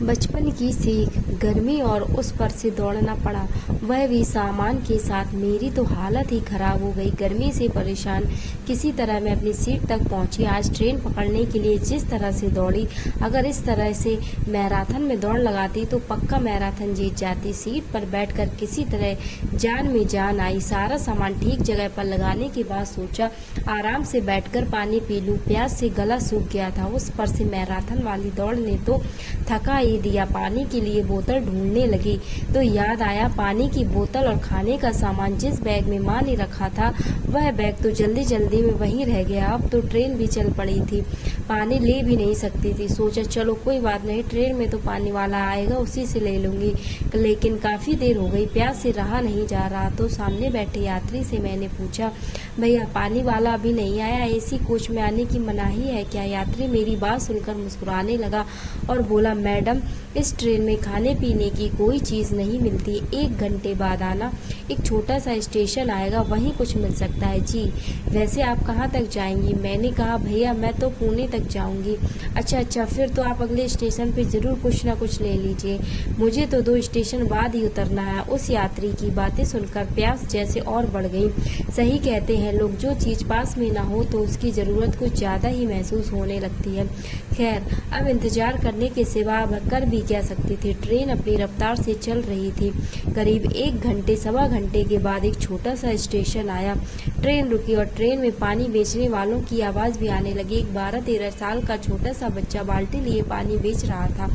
बचपन की सीख, गर्मी और उस पर से दौड़ना पड़ा, वह भी सामान के साथ। मेरी तो हालत ही खराब हो गई। गर्मी से परेशान किसी तरह मैं अपनी सीट तक पहुंची। आज ट्रेन पकड़ने के लिए जिस तरह से दौड़ी, अगर इस तरह से मैराथन में दौड़ लगाती तो पक्का मैराथन जीत जाती। सीट पर बैठकर किसी तरह जान में जान आई। सारा सामान ठीक जगह पर लगाने के बाद सोचा आराम से बैठकर पानी पी लूं। प्यास से गला सूख गया था। उस पर से मैराथन वाली दौड़ ने तो थका ही दिया। पानी के लिए बोतल ढूंढने लगी तो याद आया पानी की बोतल और खाने का सामान जिस बैग में माँ ने रखा था, वह बैग तो जल्दी जल्दी में वहीं रह गया। अब तो ट्रेन भी चल पड़ी थी, पानी ले भी नहीं सकती थी। सोचा चलो कोई बात नहीं, ट्रेन में तो पानी वाला आएगा, उसी से ले लूंगी। लेकिन काफी देर हो गई, प्यास से रहा नहीं जा रहा। तो सामने बैठे यात्री से मैंने पूछा, भैया पानी वाला अभी नहीं आया, एसी कोच में आने की मनाही है क्या? यात्री मेरी बात सुनकर मुस्कुराने लगा और बोला, मैडम इस ट्रेन में खाने पीने की कोई चीज नहीं मिलती, 1 घंटे बाद आना, एक छोटा सा स्टेशन आएगा, वहीं कुछ मिल सकता है। जी वैसे आप कहाँ तक जाएंगी? मैंने कहा भैया मैं तो पुणे तक जाऊंगी। अच्छा, फिर तो आप अगले स्टेशन पे जरूर कुछ ना कुछ ले लीजिए, मुझे तो 2 स्टेशन बाद ही उतरना है। उस यात्री की बातें सुनकर प्यास जैसे और बढ़ गई। सही कहते हैं लोग, जो चीज पास में ना हो तो उसकी जरूरत कुछ ज्यादा ही महसूस होने लगती है। खैर अब इंतजार करने के सिवा अब कर भी क्या सकती थी। ट्रेन अपनी रफ्तार से चल रही थी। करीब 1 घंटे 1.25 घंटे के बाद एक छोटा सा स्टेशन आया। ट्रेन रुकी और ट्रेन में पानी बेचने वालों की आवाज भी आने लगी। एक 12-13 साल का छोटा सा बच्चा बाल्टी लिए पानी बेच रहा था।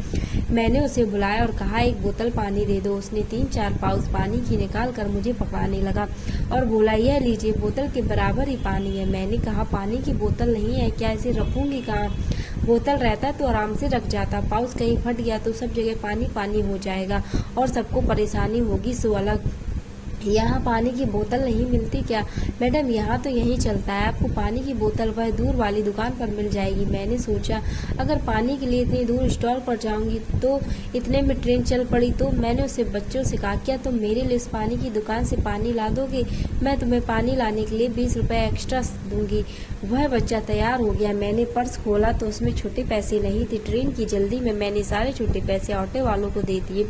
मैंने उसे बुलाया और कहा, एक बोतल पानी दे दो। उसने 3-4 पाउच पानी की निकाल कर मुझे पकड़ाने लगा और बोला, यह लीजिए, बोतल के बराबर ही पानी है। मैंने कहा, पानी की बोतल नहीं है क्या, इसे रखूंगी कहाँ? बोतल रहता तो आराम से रख जाता, पाउच कहीं फट गया तो सब जगह पानी पानी हो जाएगा और सबको परेशानी होगी सो अलग। यहाँ पानी की बोतल नहीं मिलती क्या? मैडम यहाँ तो यही चलता है, आपको पानी की बोतल वह दूर वाली दुकान पर मिल जाएगी। मैंने सोचा अगर पानी के लिए इतनी दूर स्टॉल पर जाऊंगी तो इतने में ट्रेन चल पड़ी तो? मैंने उससे बच्चों से कहा, क्या तुम मेरे लिए उस पानी की दुकान से पानी ला दोगे? मैं तुम्हें पानी लाने के लिए 20 रुपए एक्स्ट्रा दूंगी। वह बच्चा तैयार हो गया। मैंने पर्स खोला तो उसमें छोटे पैसे नहीं थे। ट्रेन की जल्दी में मैंने सारे छोटे पैसे ऑटो वालों को दे दिए।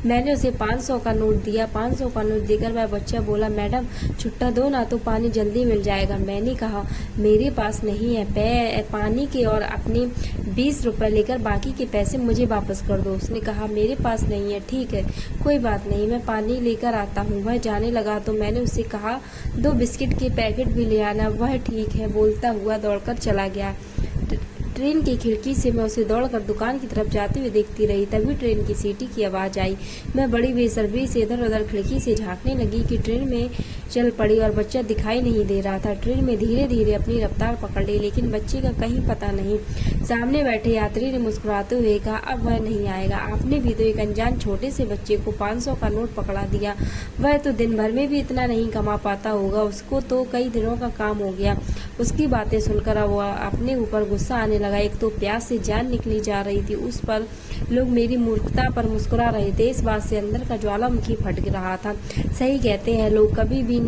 मैंने उसे 500 का नोट दिया। 500 का नोट देकर वह बच्चा बोला, मैडम छुट्टा दो ना तो पानी जल्दी मिल जाएगा। मैंने कहा, मेरे पास नहीं है पानी के, और अपने 20 रुपए लेकर बाकी के पैसे मुझे वापस कर दो। उसने कहा, मेरे पास नहीं है। ठीक है कोई बात नहीं, मैं पानी लेकर आता हूँ। वह जाने लगा तो मैंने उससे कहा, 2 बिस्किट के पैकेट भी ले आना। वह ठीक है बोलता हुआ दौड़कर चला गया। ट्रेन की खिड़की से मैं उसे दौड़कर दुकान की तरफ जाते हुए देखती रही। तभी ट्रेन की सीटी की आवाज आई। मैं बड़ी बेसब्री से इधर उधर खिड़की से झांकने लगी कि ट्रेन में चल पड़ी और बच्चा दिखाई नहीं दे रहा था। ट्रेन में धीरे धीरे अपनी रफ्तार पकड़ ली, लेकिन बच्चे का कहीं पता नहीं। सामने बैठे यात्री ने मुस्कुराते हुए कहा, अब वह नहीं आएगा। आपने भी तो एक अनजान छोटे से बच्चे को 500 का नोट पकड़ा दिया। वह तो दिन भर में भी इतना नहीं कमा पाता होगा, उसको तो कई दिनों का काम हो गया। उसकी बातें सुनकर अब अपने ऊपर गुस्सा आने लगा। एक तो प्यास से जान निकली जा रही थी, उस पर लोग मेरी मूर्खता पर मुस्कुरा रहे थे। इस बात से अंदर का ज्वालामुखी फट रहा था। सही कहते हैं लोग, कभी भी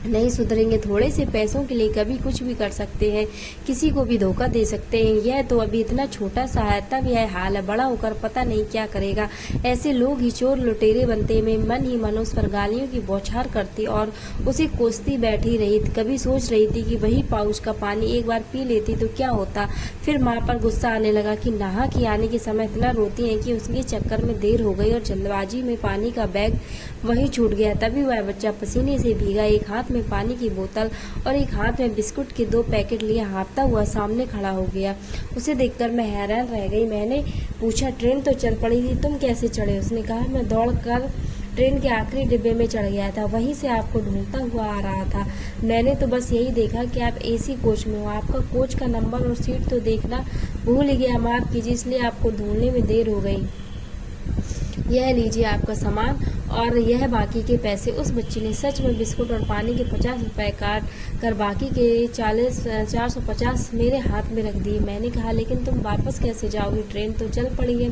नहीं सुधरेंगे। थोड़े से पैसों के लिए कभी कुछ भी कर सकते हैं, किसी को भी धोखा दे सकते हैं। यह तो अभी इतना छोटा सा है, तब यह हाल है, बड़ा होकर पता नहीं क्या करेगा। ऐसे लोग ही चोर लुटेरे बनते। में मन ही मन उस पर गालियों की बौछार करती और उसे कोसती बैठी रही। कभी सोच रही थी कि वही पाउच का पानी एक बार पी लेती तो क्या होता। फिर माँ पर गुस्सा आने लगा कि नहा के आने के समय इतना रोती है कि उसके चक्कर में देर हो गई और जल्दबाजी में पानी का बैग वही छूट गया। तभी वह बच्चा पसीने से भीगा, एक हाथ में पानी की बोतल और एक हाथ में बिस्कुट के 2 पैकेट लिए हाँफता हुआ सामने खड़ा हो गया। उसे देखकर मैं हैरान रह गई। मैंने पूछा, ट्रेन तो चल पड़ी थी, तुम कैसे चढ़े? उसने कहा, मैं दौड़कर ट्रेन के आखिरी डिब्बे में चढ़ गया था, वहीं से आपको ढूंढता हुआ आ रहा था। मैंने तो बस यही देखा कि आप एसी कोच में हो, आपका कोच का नंबर और सीट तो देखना भूल गया माफ कीजिए, इसलिए आपको ढूंढने में देर हो गई। यह लीजिए आपका सामान और यह बाकी के पैसे। उस बच्चे ने सच में बिस्कुट और पानी के 50 रुपए काट कर बाकी के 450 मेरे हाथ में रख दिए। मैंने कहा, लेकिन तुम वापस कैसे जाओगी, ट्रेन तो चल पड़ी है।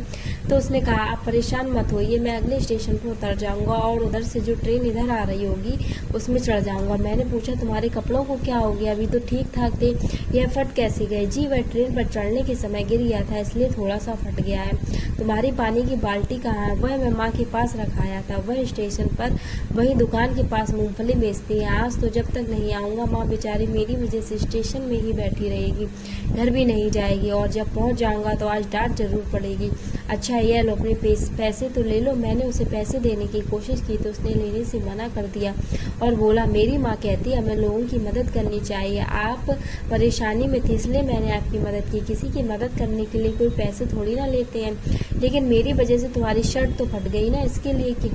तो उसने कहा, आप परेशान मत होइए, मैं अगले स्टेशन पर उतर जाऊंगा और उधर से जो ट्रेन इधर आ रही होगी उसमें चढ़ जाऊंगा। मैंने पूछा, तुम्हारे कपड़ों को क्या हो गया, अभी तो ठीक ठाक थे, यह फट कैसे गए? जी, वह ट्रेन पर चढ़ने के समय गिर गया था, इसलिए थोड़ा सा फट गया है। तुम्हारी पानी की बाल्टी कहाँ है? वह मैं माँ के पास रखाया था, वह स्टेशन पर वही दुकान के पास मूंगफली बेचती है। आज तो जब तक नहीं आऊँगा माँ बेचारी मेरी वजह से स्टेशन में ही बैठी रहेगी, घर भी नहीं जाएगी, और जब पहुँच जाऊँगा तो आज डांट जरूर पड़ेगी। अच्छा, ये लो अपने पैसे तो ले लो। मैंने उसे पैसे देने की कोशिश की तो उसने लेने से मना कर दिया और बोला, मेरी माँ कहती है हमें लोगों की मदद करनी चाहिए, आप परेशानी में थे इसलिए मैंने आपकी मदद की, किसी की मदद करने के लिए कोई पैसे थोड़ी ना लेते हैं, लेकिन मेरी वजह से तुम्हारी शर्ट तो फट गई ना, इसके लिए कि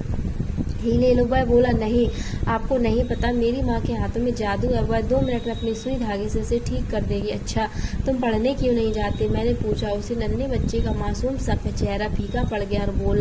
ही ले लो। वह बोला, नहीं, आपको नहीं पता, मेरी माँ के हाथों में जादू है, वह 2 मिनट में अपनी सुई धागे से इसे ठीक कर देगी। अच्छा, तुम पढ़ने क्यों नहीं जाते? मैंने पूछा। उसे नन्हे बच्चे का मासूम सा चेहरा फीका पड़ गया और बोल,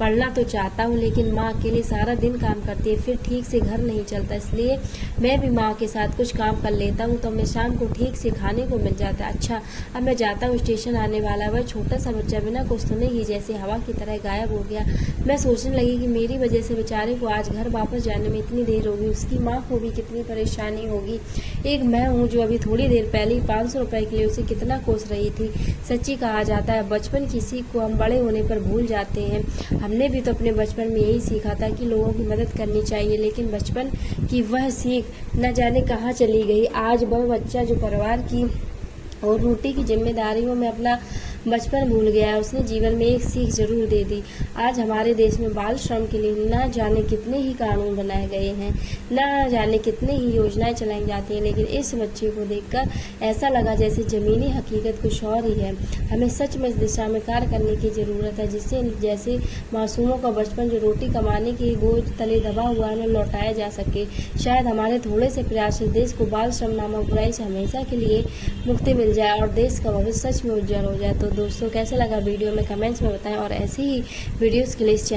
पढ़ना तो चाहता हूँ लेकिन माँ अकेले सारा दिन काम करती है, फिर ठीक से घर नहीं चलता, इसलिए मैं भी माँ के साथ कुछ काम कर लेता हूँ तो मैं शाम को ठीक से खाने को मिल जाता है। अच्छा, अब मैं जाता हूँ, स्टेशन आने वाला। वह छोटा सा बच्चा बिना कुछ सुने ही जैसे हवा की तरह गायब हो गया। मैं सोचने लगी कि मेरी वजह से बेचारे को आज घर वापस जाने में इतनी देर होगी, उसकी माँ को भी कितनी परेशानी होगी। एक मैं हूँ जो अभी थोड़ी देर पहले ही 500 रुपए के लिए उसे कितना कोस रही थी। सच्ची कहा जाता है, बचपन की सीख को हम बड़े होने पर भूल जाते हैं। हमने भी तो अपने बचपन में यही सीखा था कि लोगों की मदद करनी चाहिए, लेकिन बचपन की वह सीख न जाने कहाँ चली गई। आज वह बच्चा जो परिवार की और रोटी की जिम्मेदारियों में अपना बचपन भूल गया है, उसने जीवन में एक सीख जरूर दे दी। आज हमारे देश में बाल श्रम के लिए न जाने कितने ही कानून बनाए गए हैं, न जाने कितने ही योजनाएं चलाई जाती हैं, लेकिन इस बच्चे को देखकर ऐसा लगा जैसे जमीनी हकीकत कुछ और ही है। हमें सच में इस दिशा में कार्य करने की जरूरत है, जिससे जैसे मासूमों का बचपन जो रोटी कमाने के बोझ तले दबा हुआ है लौटाया जा सके। शायद हमारे थोड़े से प्रयास से देश को बाल श्रम नामक बुराई से हमेशा के लिए मुक्ति मिल जाए और देश का भविष्य सच में उज्जवल हो जाए। तो दोस्तों, कैसा लगा वीडियो में कमेंट्स में बताएं और ऐसे ही वीडियोस के लिए इस चैनल